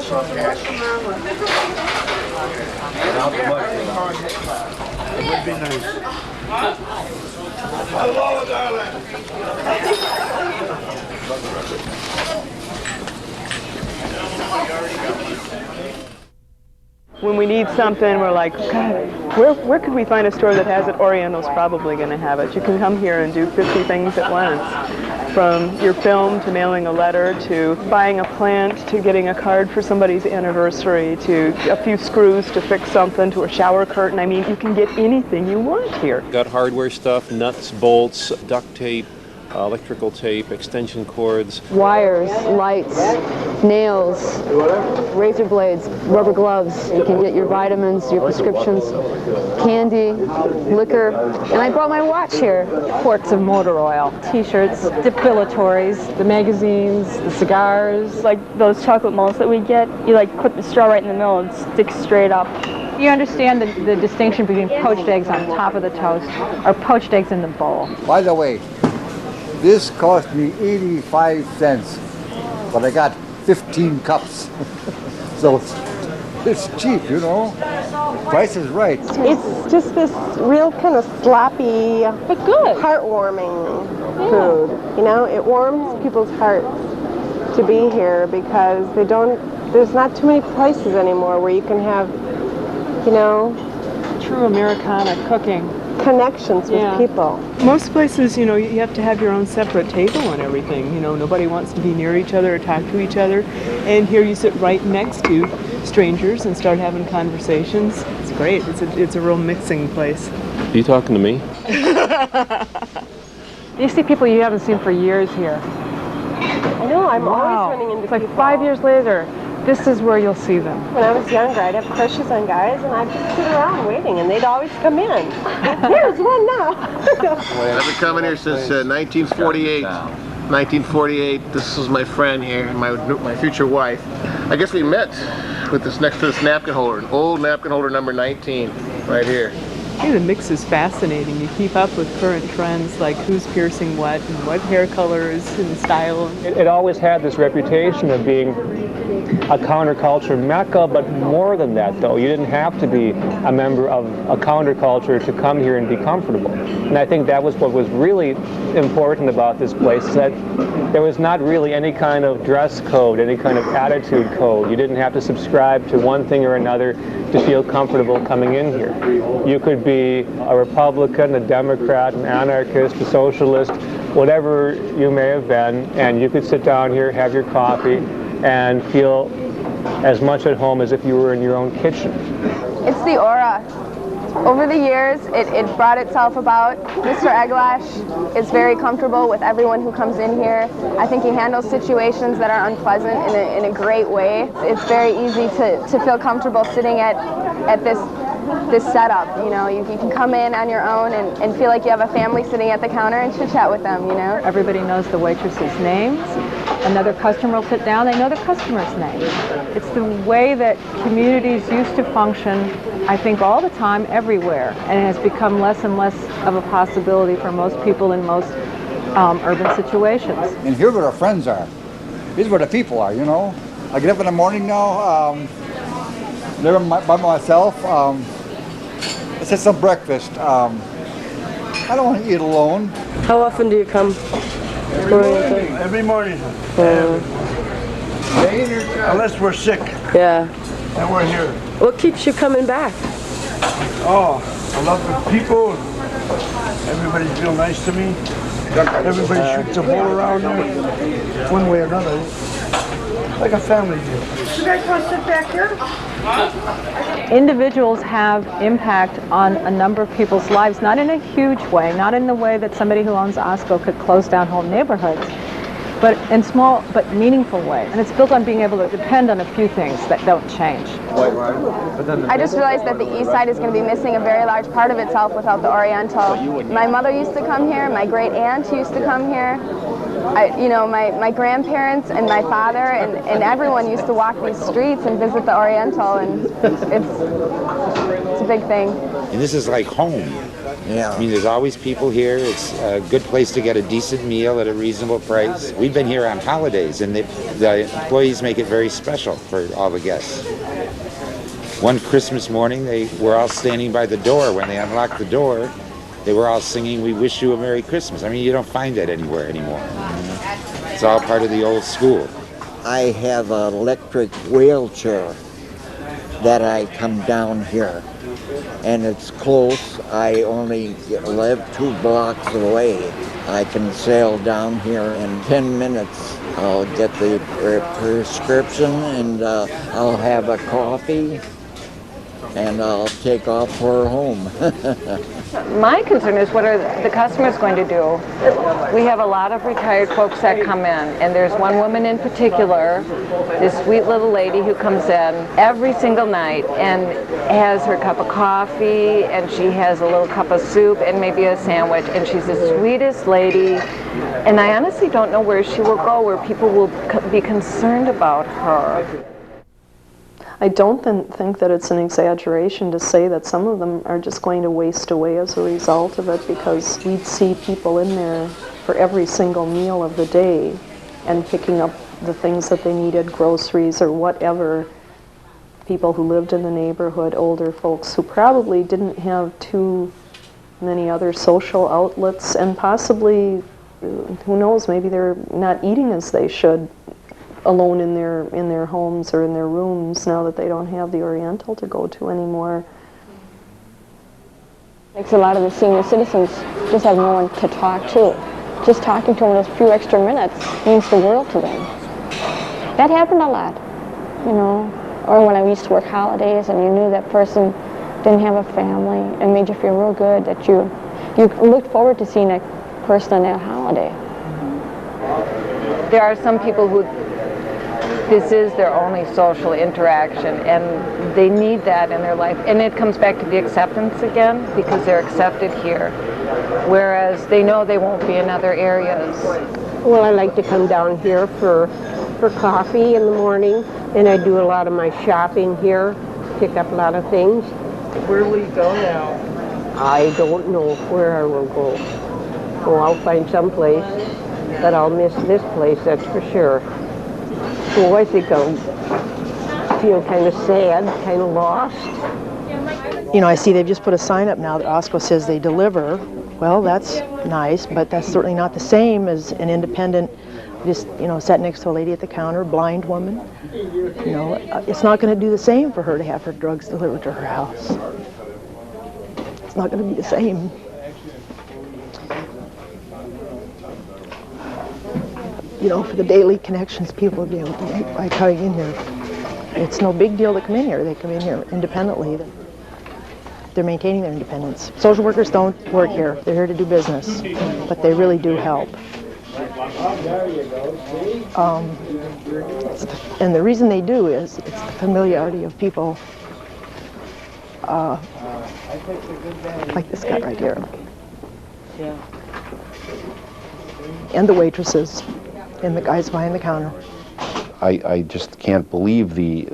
It would be nice. Hello, darling. When we need something, we're like, God, where could we find a store that has it? Oriental's probably going to have it. You can come here and do 50 things at once. From your film to mailing a letter to buying a plant to getting a card for somebody's anniversary to a few screws to fix something to a shower curtain. I mean, you can get anything you want here. Got hardware stuff, nuts, bolts, duct tape, electrical tape, extension cords. Wires, lights, nails, razor blades, rubber gloves. You can get your vitamins, your prescriptions, candy, liquor. And I brought my watch here. Quarts of motor oil, t-shirts, depilatories, the magazines, the cigars. Like those chocolate molds that we get, you like put the straw right in the middle and stick straight up. You understand the distinction between poached eggs on top of the toast or poached eggs in the bowl. By the way, this cost me 85 cents, but I got 15 cups. So it's cheap, you know. Price is right. It's just this real kind of sloppy, but good, heartwarming food. You know, it warms people's hearts to be here because there's not too many places anymore where you can have, you know, True Americana cooking. Connections with people. Most places, you know, you have to have your own separate table and everything. You know, nobody wants to be near each other or talk to each other. And here you sit right next to strangers and start having conversations. It's great. It's a real mixing place. Are you talking to me? You see people you haven't seen for years here. I know, I'm always running into It's like people. 5 years later. This is where you'll see them. When I was younger, I'd have crushes on guys, and I'd just sit around waiting, and they'd always come in. There's one now. I've been coming here since 1948. 1948. This is my friend here, my future wife. I guess we met with this next to this napkin holder, an old napkin holder number 19, right here. Hey, the mix is fascinating. You keep up with current trends like who's piercing what and what hair colors and style. It always had this reputation of being a counterculture mecca, but more than that though. You didn't have to be a member of a counterculture to come here and be comfortable. And I think that was what was really important about this place, that there was not really any kind of dress code, any kind of attitude code. You didn't have to subscribe to one thing or another to feel comfortable coming in here. You could be a Republican, a Democrat, an anarchist, a socialist, whatever you may have been, and you could sit down here, have your coffee, and feel as much at home as if you were in your own kitchen. It's the aura. Over the years, it brought itself about. Mr. Eglash is very comfortable with everyone who comes in here. I think he handles situations that are unpleasant in a great way. It's very easy to feel comfortable sitting at this setup. You know, you can come in on your own and feel like you have a family sitting at the counter and chit-chat with them, you know. Everybody knows the waitresses' names. Another customer will sit down, they know the customer's name. It's the way that communities used to function, I think, all the time, everywhere. And it has become less and less of a possibility for most people in most urban situations. And here's where our friends are. Here's where the people are, you know. I get up in the morning now, live by myself. I said some every I don't want to eat alone. How often do you come? Every morning. Unless we're sick. Yeah. And we're here. What keeps you coming back? Oh, I love the people. Everybody feels nice to me. Everybody shoots a ball around here, one way or another. Like a family deal. You guys want to sit back here? Individuals have impact on a number of people's lives, not in a huge way, not in the way that somebody who owns Osco could close down whole neighborhoods, but in small but meaningful ways. And it's built on being able to depend on a few things that don't change. I just realized that the East Side is going to be missing a very large part of itself without the Oriental. My mother used to come here, my great aunt used to come here. My grandparents and my father and everyone used to walk these streets and visit the Oriental, and it's a big thing. And this is like home. Yeah. I mean, there's always people here. It's a good place to get a decent meal at a reasonable price. We've been here on holidays, and the employees make it very special for all the guests. One Christmas morning, they were all standing by the door. When they unlocked the door, they were all singing, "We wish you a Merry Christmas." I mean, you don't find that anywhere anymore. It's all part of the old school. I have an electric wheelchair that I come down here, and it's close. I only live 2 blocks away. I can sail down here in 10 minutes. I'll get the prescription, and I'll have a coffee, and I'll take off for home. My concern is, what are the customers going to do? We have a lot of retired folks that come in, and there's one woman in particular, this sweet little lady who comes in every single night and has her cup of coffee, and she has a little cup of soup and maybe a sandwich, and she's the sweetest lady, and I honestly don't know where she will go, where people will be concerned about her. I don't think that it's an exaggeration to say that some of them are just going to waste away as a result of it, because we'd see people in there for every single meal of the day and picking up the things that they needed, groceries or whatever. People who lived in the neighborhood, older folks who probably didn't have too many other social outlets, and possibly, who knows, maybe they're not eating as they should alone in their homes or in their rooms now that they don't have the Oriental to go to anymore. Makes a lot of the senior citizens just have no one to talk to. Just talking to them those few extra minutes means the world to them. That happened a lot, you know. Or when I used to work holidays and you knew that person didn't have a family, it made you feel real good that you looked forward to seeing that person on that holiday. There are some people who this is their only social interaction, and they need that in their life. And it comes back to the acceptance again, because they're accepted here, whereas they know they won't be in other areas. Well, I like to come down here for coffee in the morning, and I do a lot of my shopping here, pick up a lot of things. Where will you go now? I don't know where I will go. Oh, I'll find some place, but I'll miss this place, that's for sure. So I think I'll feel kind of sad, kind of lost. You know, I see they've just put a sign up now that OSCO says they deliver. Well, that's nice, but that's certainly not the same as an independent, just, you know, sat next to a lady at the counter, blind woman. You know, it's not going to do the same for her to have her drugs delivered to her house. It's not going to be the same. You know, for the daily connections people will be able to make by coming in here. It's no big deal to come in here. They come in here independently. They're maintaining their independence. Social workers don't work here. They're here to do business, but they really do help. And the reason they do is it's the familiarity of people like this guy right here. Yeah. And the waitresses. And the guys behind the counter. I just can't believe the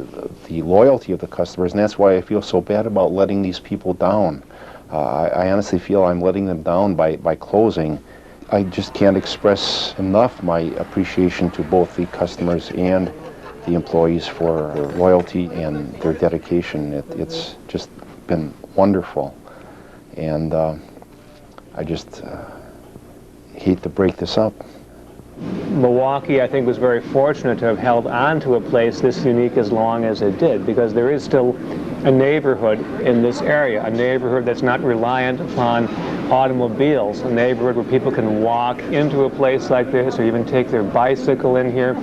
loyalty of the customers, and that's why I feel so bad about letting these people down. I honestly feel I'm letting them down by closing. I just can't express enough my appreciation to both the customers and the employees for their loyalty and their dedication. It's just been wonderful, and I just hate to break this up. Milwaukee, I think, was very fortunate to have held on to a place this unique as long as it did, because there is still a neighborhood in this area, a neighborhood that's not reliant upon automobiles, a neighborhood where people can walk into a place like this or even take their bicycle in here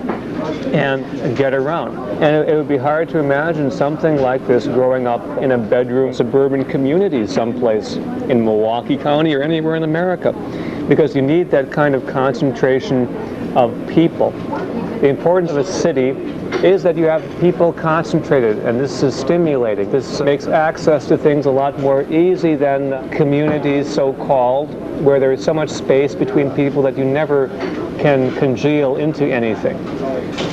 and get around. And it would be hard to imagine something like this growing up in a bedroom suburban community someplace in Milwaukee County or anywhere in America, because you need that kind of concentration of people. The importance of a city is that you have people concentrated, and this is stimulating. This makes access to things a lot more easy than communities, so-called, where there is so much space between people that you never can congeal into anything.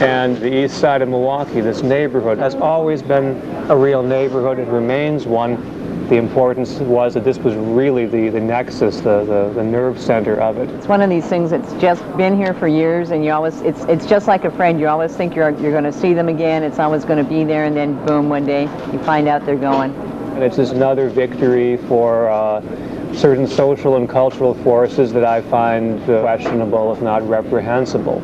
And the east side of Milwaukee, this neighborhood, has always been a real neighborhood. It remains one. the importance was that this was really the nexus, the nerve center of it. It's one of these things that's just been here for years, and you always, it's just like a friend. You always think you're going to see them again. It's always going to be there, and then boom, one day you find out they're going. And it's just another victory for certain social and cultural forces that I find questionable, if not reprehensible.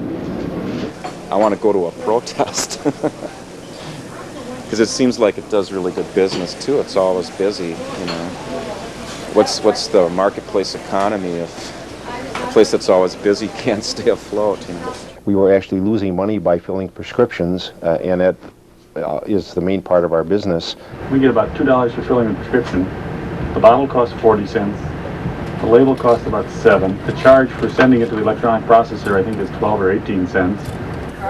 I want to go to a protest because it seems like it does really good business too. It's always busy, you know. What's the marketplace economy if a place that's always busy can't stay afloat, you know? We were actually losing money by filling prescriptions, and that is the main part of our business. We get about $2 for filling a prescription. The bottle costs 40 cents. The label costs about 7. The charge for sending it to the electronic processor, I think, is 12 or 18 cents.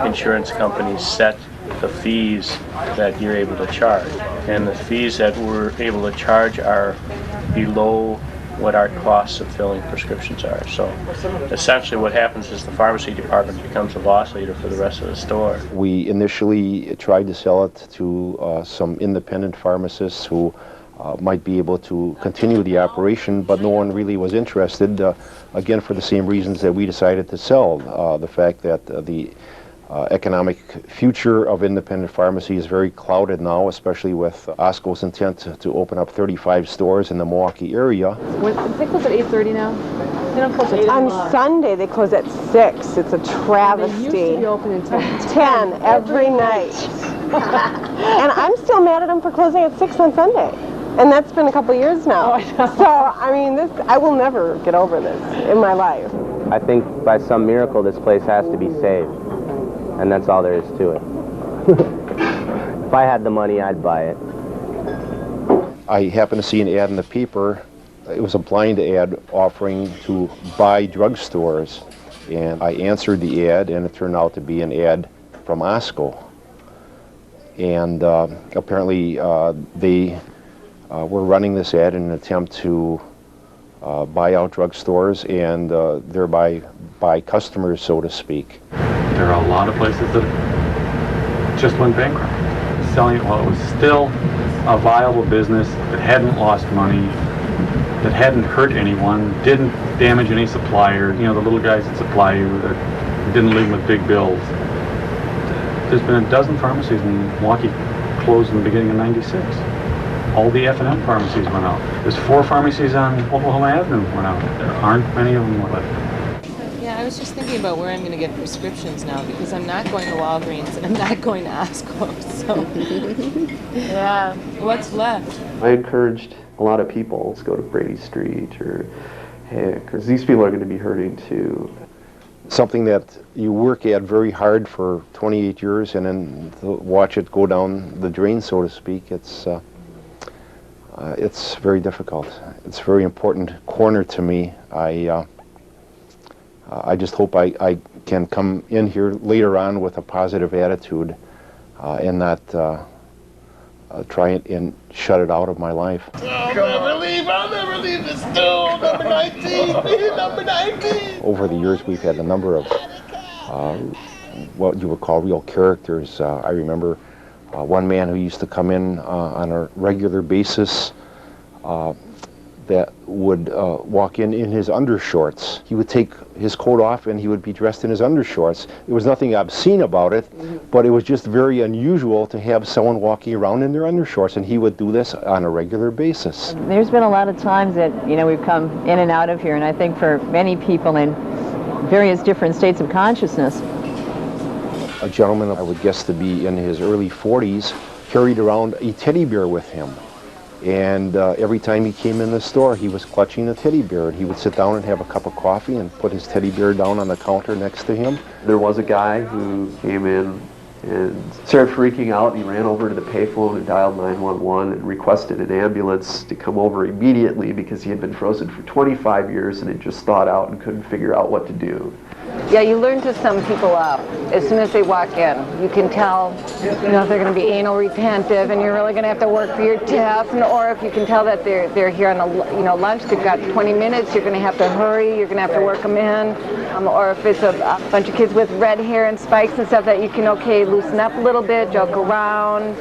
Insurance companies set the fees that you're able to charge, and the fees that we're able to charge are below what our costs of filling prescriptions are. So essentially what happens is the pharmacy department becomes a loss leader for the rest of the store. We initially tried to sell it to some independent pharmacists who might be able to continue the operation, but no one really was interested, again for the same reasons that we decided to sell. The fact that the economic future of independent pharmacy is very clouded now, especially with Osco's intent to open up 35 stores in the Milwaukee area. They close at 8:30 now? They don't close at 10. On Sunday they close at 6. It's a travesty. They used to be open until 10 every night. And I'm still mad at them for closing at 6 on Sunday. And that's been a couple years now. So, I mean, I will never get over this in my life. I think by some miracle this place has to be saved. And that's all there is to it. If I had the money, I'd buy it. I happened to see an ad in the paper. It was a blind ad offering to buy drugstores. And I answered the ad, and it turned out to be an ad from Osco. And apparently they were running this ad in an attempt to buy out drugstores and thereby buy customers, so to speak. There are a lot of places that just went bankrupt. Selling it while it was still a viable business that hadn't lost money, that hadn't hurt anyone, didn't damage any supplier, you know, the little guys that supply you, that didn't leave them with big bills. There's been a dozen pharmacies in Milwaukee closed in the beginning of '96. All the F&M pharmacies went out. There's 4 pharmacies on Oklahoma Avenue went out. There aren't many of them left. Yeah, I was just thinking about where I'm going to get prescriptions now because I'm not going to Walgreens and I'm not going to Osco. So, yeah, what's left? I encouraged a lot of people to go to Brady Street or Hick, because these people are going to be hurting too. Something that you work at very hard for 28 years and then to watch it go down the drain, so to speak, it's very difficult. It's a very important corner to me. I just hope I can come in here later on with a positive attitude and not try and shut it out of my life. I'll never leave this stool. Number 19, number 19. Over the years, we've had a number of what you would call real characters. I remember one man who used to come in on a regular basis that would walk in his undershorts. He would take his coat off and he would be dressed in his undershorts. There was nothing obscene about it, but it was just very unusual to have someone walking around in their undershorts, and he would do this on a regular basis. There's been a lot of times that, you know, we've come in and out of here, and I think for many people in various different states of consciousness. A gentleman, I would guess to be in his early 40s, carried around a teddy bear with him. And every time he came in the store, he was clutching a teddy bear. And he would sit down and have a cup of coffee and put his teddy bear down on the counter next to him. There was a guy who came in and started freaking out. He ran over to the payphone and dialed 911 and requested an ambulance to come over immediately because he had been frozen for 25 years and had just thawed out and couldn't figure out what to do. Yeah, you learn to sum people up as soon as they walk in. You can tell, if they're going to be anal retentive, and you're really going to have to work for your tip, or if you can tell that they're here on a, lunch, they've got 20 minutes, you're going to have to hurry, you're going to have to work them in, or if it's a bunch of kids with red hair and spikes and stuff that you can, loosen up a little bit, joke around,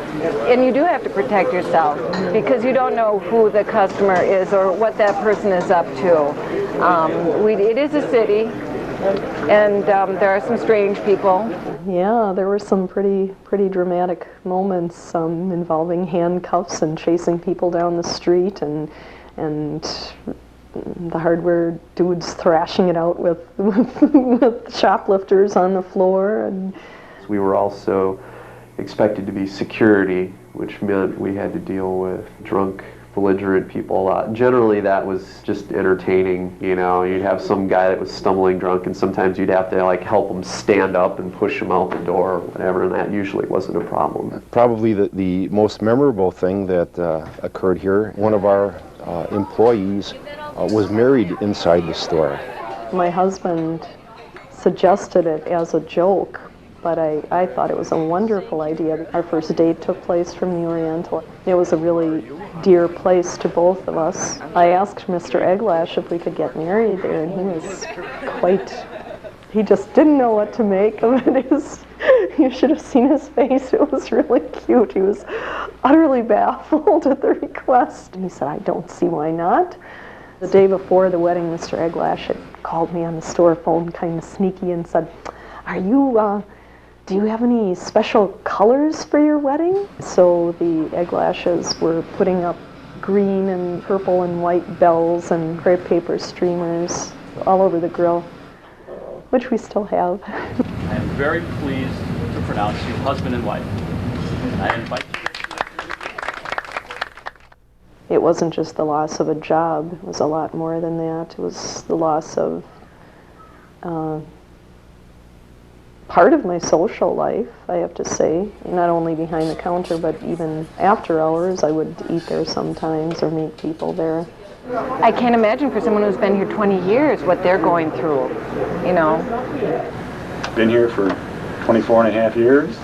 and you do have to protect yourself because you don't know who the customer is or what that person is up to. It is a city. And there are some strange people. Yeah, there were some pretty dramatic moments involving handcuffs and chasing people down the street, and the hardware dudes thrashing it out with shoplifters on the floor. And we were also expected to be security, which meant we had to deal with drunk, belligerent people a lot. Generally that was just entertaining, you'd have some guy that was stumbling drunk and sometimes you'd have to help him stand up and push him out the door or whatever, and that usually wasn't a problem. Probably the most memorable thing that occurred here, one of our employees was married inside the store. my husband suggested it as a joke, but I thought it was a wonderful idea. Our first date took place from the Oriental. It was a really dear place to both of us. I asked Mr. Eglash if we could get married there, and he was he just didn't know what to make of it. You should have seen his face. It was really cute. He was utterly baffled at the request. And he said, I don't see why not. The day before the wedding, Mr. Eglash had called me on the store phone, kind of sneaky, and said, do you have any special colors for your wedding? So the Eglashes were putting up green and purple and white bells and crepe paper streamers all over the grill, which we still have. I am very pleased to pronounce you husband and wife. I invite you. It wasn't just the loss of a job, it was a lot more than that. It was the loss of part of my social life, I have to say. Not only behind the counter, but even after hours, I would eat there sometimes or meet people there. I can't imagine for someone who's been here 20 years what they're going through, you know. Been here for 24 and a half years.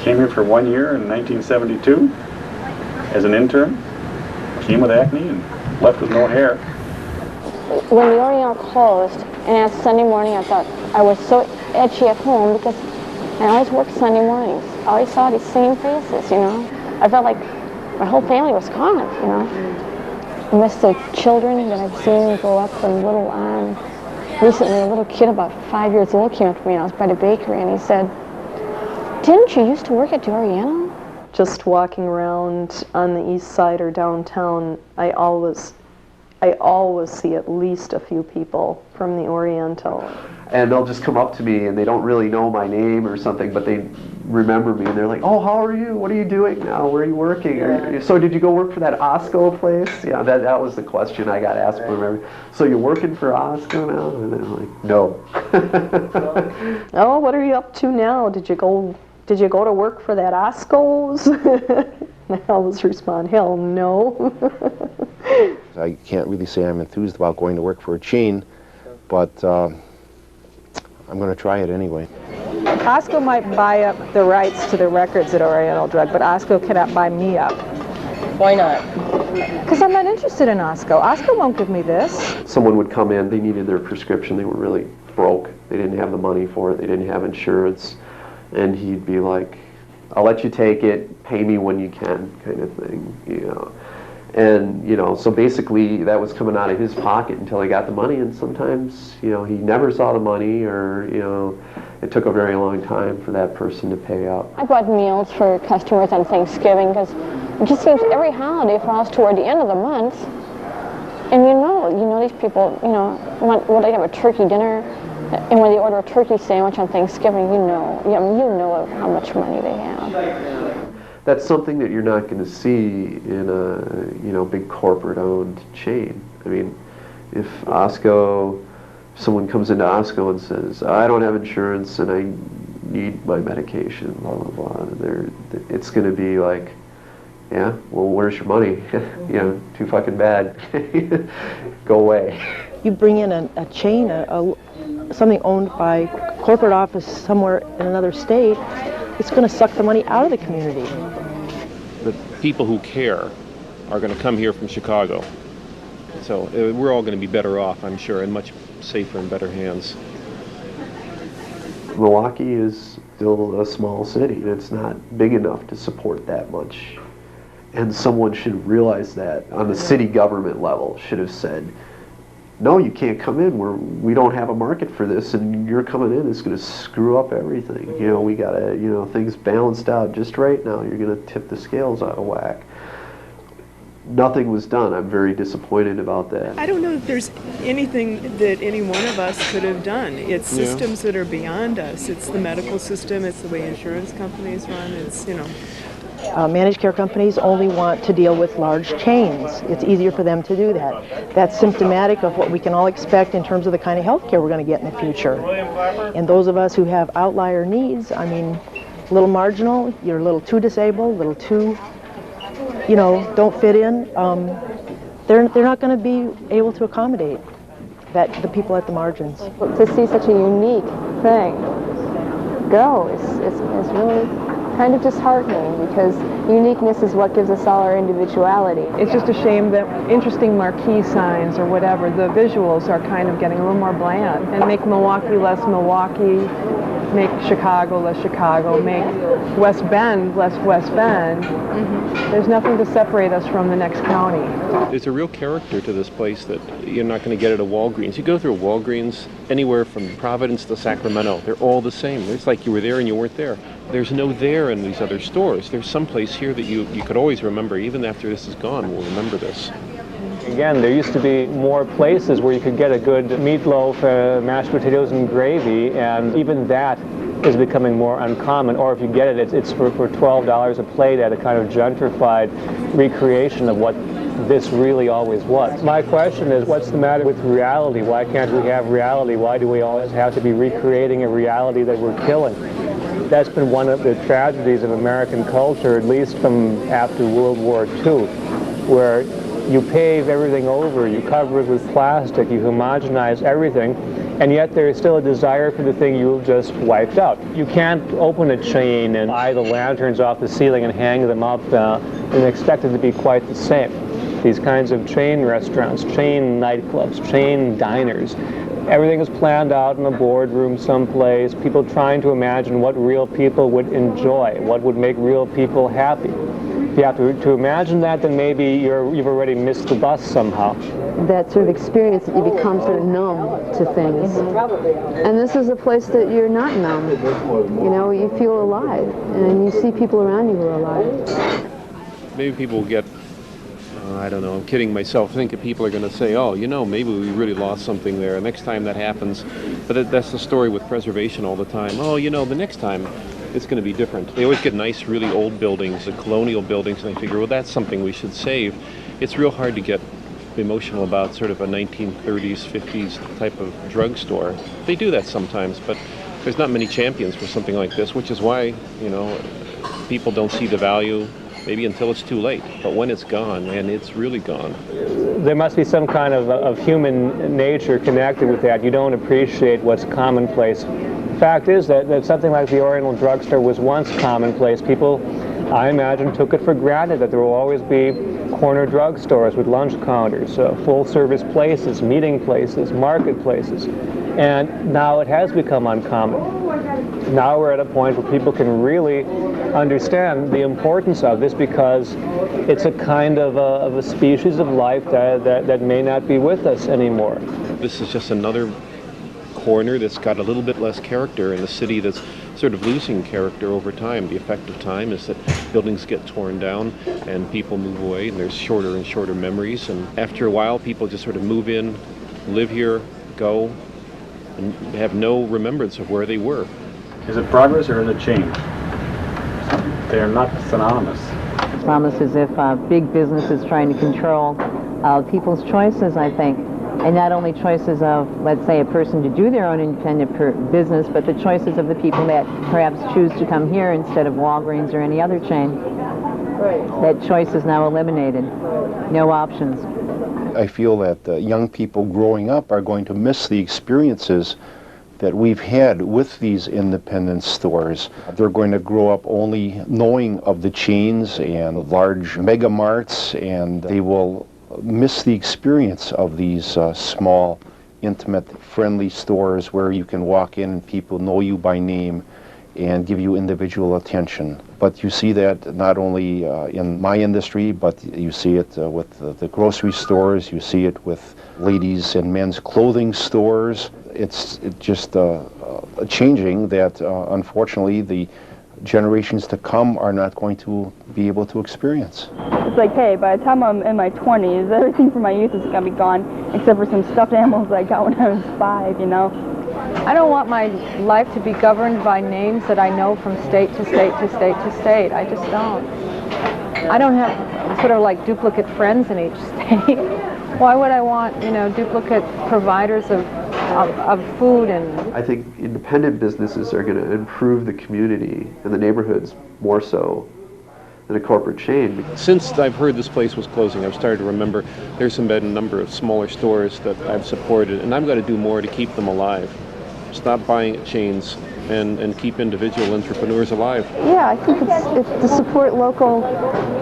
Came here for 1 year in 1972 as an intern. Came with acne and left with no hair. When the Oriental closed, and that Sunday morning, I thought I was so edgy at home because I always worked Sunday mornings. I always saw these same faces, you know. I felt like my whole family was gone, you know. I miss the children that I've seen grow up from little on. Recently, a little kid about 5 years old came up to me, and I was by the bakery, and he said, "Didn't you used to work at the Oriental?" Just walking around on the east side or downtown, I always see at least a few people from the Oriental. And they'll just come up to me and they don't really know my name or something, but they remember me and they're like, "Oh, how are you? What are you doing now? Where are you working? So did you go work for that Osco place?" Yeah, that was the question I got asked from everybody. "So you're working for Osco now?" And I'm like, "No." Oh, what are you up to now? Did you go to work for that Osco's? I always respond, hell no. I can't really say I'm enthused about going to work for a chain, but I'm going to try it anyway. Osco might buy up the rights to the records at Oriental Drug, but Osco cannot buy me up. Why not? Because I'm not interested in Osco. Osco won't give me this. Someone would come in, they needed their prescription, they were really broke, they didn't have the money for it, they didn't have insurance, and he'd be like, "I'll let you take it, pay me when you can," kind of thing, you know. And, you know, so basically that was coming out of his pocket until he got the money, and sometimes, you know, he never saw the money, or, you know, it took a very long time for that person to pay up. I bought meals for customers on Thanksgiving because it just seems every holiday falls toward the end of the month. And you know these people, you know, when they have a turkey dinner, and when they order a turkey sandwich on Thanksgiving, you know how much money they have. That's something that you're not going to see in a big corporate-owned chain. I mean, if someone comes into Osco and says, "I don't have insurance and I need my medication," blah blah blah, it's going to be like, "Yeah, well, where's your money? You know, too fucking bad. Go away." You bring in a chain, something owned by corporate office somewhere in another state, it's going to suck the money out of the community. The people who care are going to come here from Chicago. So we're all going to be better off, I'm sure, in much safer and better hands. Milwaukee is still a small city. It's not big enough to support that much. And someone should realize that on the city government level, should have said, no, you can't come in. We don't have a market for this, and you're coming in. It's going to screw up everything. You know, we got to, you know, things balanced out just right now. You're going to tip the scales out of whack. Nothing was done. I'm very disappointed about that. I don't know if there's anything that any one of us could have done. It's systems that are beyond us. It's the medical system. It's the way insurance companies run. It's, you know. Managed care companies only want to deal with large chains. It's easier for them to do that. That's symptomatic of what we can all expect in terms of the kind of health care we're going to get in the future. And those of us who have outlier needs, I mean, a little marginal, you're a little too disabled, a little too, you know, don't fit in, they're not going to be able to accommodate the people at the margins. To see such a unique thing go is really kind of disheartening, because uniqueness is what gives us all our individuality. It's just a shame that interesting marquee signs or whatever, the visuals are kind of getting a little more bland, and make Milwaukee less Milwaukee, make Chicago less Chicago, make West Bend less West Bend. There's nothing to separate us from the next county. There's a real character to this place that you're not going to get at a Walgreens. You go through a Walgreens anywhere from Providence to Sacramento, they're all the same. It's like you were there and you weren't there. There's no there in these other stores. There's some place here that you could always remember, even after this is gone, we'll remember this. Again, there used to be more places where you could get a good meatloaf, mashed potatoes and gravy, and even that is becoming more uncommon. Or if you get it, it's for $12 a plate at a kind of gentrified recreation of what this really always was. My question is, what's the matter with reality? Why can't we have reality? Why do we always have to be recreating a reality that we're killing? That's been one of the tragedies of American culture, at least from after World War II, where you pave everything over, you cover it with plastic, you homogenize everything, and yet there is still a desire for the thing you've just wiped out. You can't open a chain and buy the lanterns off the ceiling and hang them up and expect it to be quite the same. These kinds of chain restaurants, chain nightclubs, chain diners, everything is planned out in a boardroom someplace, people trying to imagine what real people would enjoy, what would make real people happy. If you have to imagine that, then maybe you've already missed the bus somehow. That sort of experience that you become sort of numb to things. And this is a place that you're not numb. You know, you feel alive, and you see people around you who are alive. Maybe people get, I don't know, I'm kidding myself, think that people are going to say, oh, you know, maybe we really lost something there. Next time that happens, but that's the story with preservation all the time. Oh, you know, the next time it's going to be different. They always get nice, really old buildings, the colonial buildings, and they figure, well, that's something we should save. It's real hard to get emotional about sort of a 1930s, 50s type of drugstore. They do that sometimes, but there's not many champions for something like this, which is why, you know, people don't see the value maybe until it's too late. But when it's gone, and it's really gone. There must be some kind of human nature connected with that. You don't appreciate what's commonplace. The fact is that something like the Oriental Drugstore was once commonplace. People, I imagine, took it for granted that there will always be corner drugstores with lunch counters, full-service places, meeting places, marketplaces. And now it has become uncommon. Now we're at a point where people can really understand the importance of this, because it's a kind of a species of life that may not be with us anymore. This is just another corner that's got a little bit less character in a city that's sort of losing character over time. The effect of time is that buildings get torn down and people move away, and there's shorter and shorter memories, and after a while people just sort of move in, live here, go, and have no remembrance of where they were. Is it progress or is it change? They're not synonymous. It's almost as if big business is trying to control people's choices, I think. And not only choices of, let's say, a person to do their own independent business, but the choices of the people that perhaps choose to come here instead of Walgreens or any other chain. That choice is now eliminated. No options. I feel that young people growing up are going to miss the experiences that we've had with these independent stores. They're going to grow up only knowing of the chains and large mega marts, and they will miss the experience of these small, intimate, friendly stores where you can walk in and people know you by name and give you individual attention. But you see that not only in my industry, but you see it with the grocery stores, you see it with ladies and men's clothing stores. It's just changing that unfortunately the generations to come are not going to be able to experience. It's like, hey, by the time I'm in my 20s, everything from my youth is going to be gone, except for some stuffed animals I got when I was 5, you know? I don't want my life to be governed by names that I know from state to state to state to state. I just don't. I don't have sort of like duplicate friends in each state. Why would I want, you know, duplicate providers of food? And I think independent businesses are going to improve the community and the neighborhoods more so than a corporate chain. Since I've heard this place was closing, I've started to remember there's been a number of smaller stores that I've supported, and I'm going to do more to keep them alive. Stop buying at chains and keep individual entrepreneurs alive. Yeah, I think it's to support local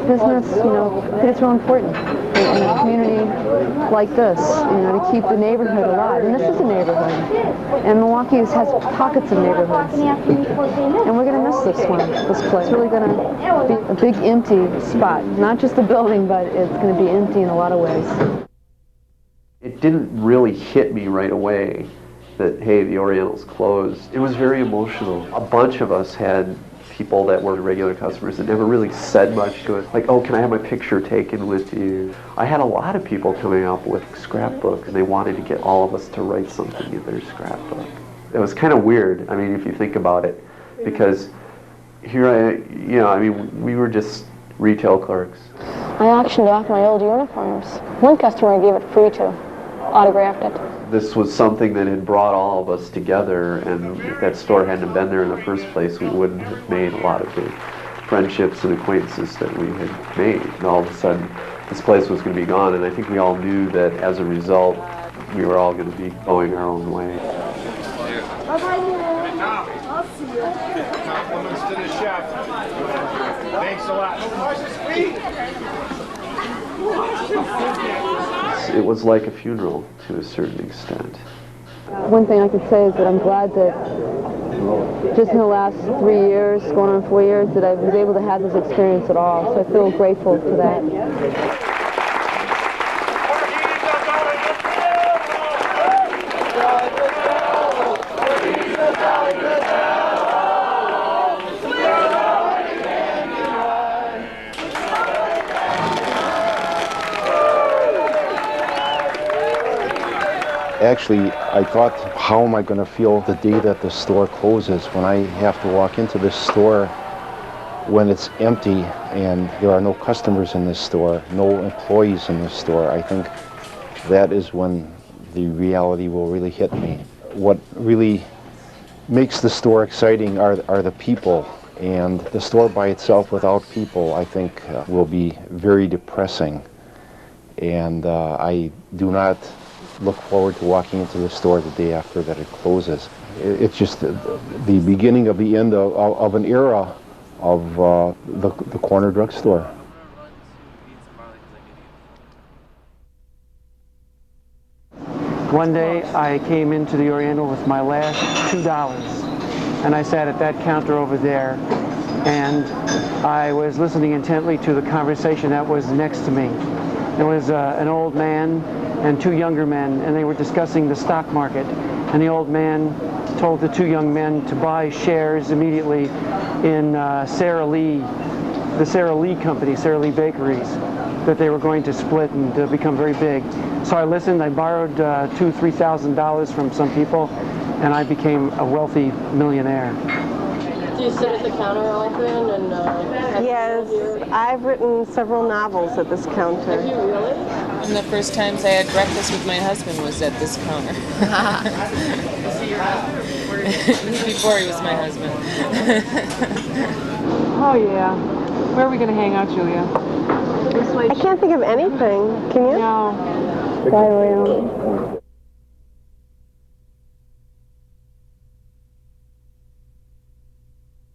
business, you know, I think it's real important in a community like this, you know, to keep the neighborhood alive. And this is a neighborhood. And Milwaukee has pockets of neighborhoods. And we're going to miss this one, this place. It's really going to be a big empty spot. Not just a building, but it's going to be empty in a lot of ways. It didn't really hit me right away that, hey, the Oriental's closed. It was very emotional. A bunch of us had people that were regular customers that never really said much to us. Like, oh, can I have my picture taken with you? I had a lot of people coming up with scrapbooks, and they wanted to get all of us to write something in their scrapbook. It was kind of weird, I mean, if you think about it, because here we were just retail clerks. I auctioned off my old uniforms. One customer I gave it free to, autographed it. This was something that had brought all of us together, and if that store hadn't been there in the first place, we wouldn't have made a lot of the friendships and acquaintances that we had made. And all of a sudden, this place was going to be gone, and I think we all knew that as a result, we were all going to be going our own way. I'll see you. Compliments to the chef. Thanks a lot. It was like a funeral to a certain extent. One thing I could say is that I'm glad that just in the last 3 years, going on 4 years, that I was able to have this experience at all. So I feel grateful for that. Actually, I thought, how am I going to feel the day that the store closes, when I have to walk into this store when it's empty and there are no customers in this store, no employees in this store. I think that is when the reality will really hit me. What really makes the store exciting are the people, and the store by itself without people, I think, will be very depressing. And I do not look forward to walking into the store the day after that it closes. It's just the beginning of the end of an era of the corner drugstore. One day I came into the Oriental with my last $2, and I sat at that counter over there, and I was listening intently to the conversation that was next to me. There was an old man and 2 younger men, and they were discussing the stock market. And the old man told the 2 young men to buy shares immediately in Sara Lee, the Sara Lee company, Sara Lee Bakeries, that they were going to split and become very big. So I listened. I borrowed $2,000, $3,000 from some people, and I became a wealthy millionaire. Do you sit at the counter often? And yes, I've written several novels at this counter. Have you really? And the first times I had breakfast with my husband was at this counter. Before he was my husband. Oh yeah. Where are we going to hang out, Julia? I can't think of anything. Can you? No. Bye, Oriental.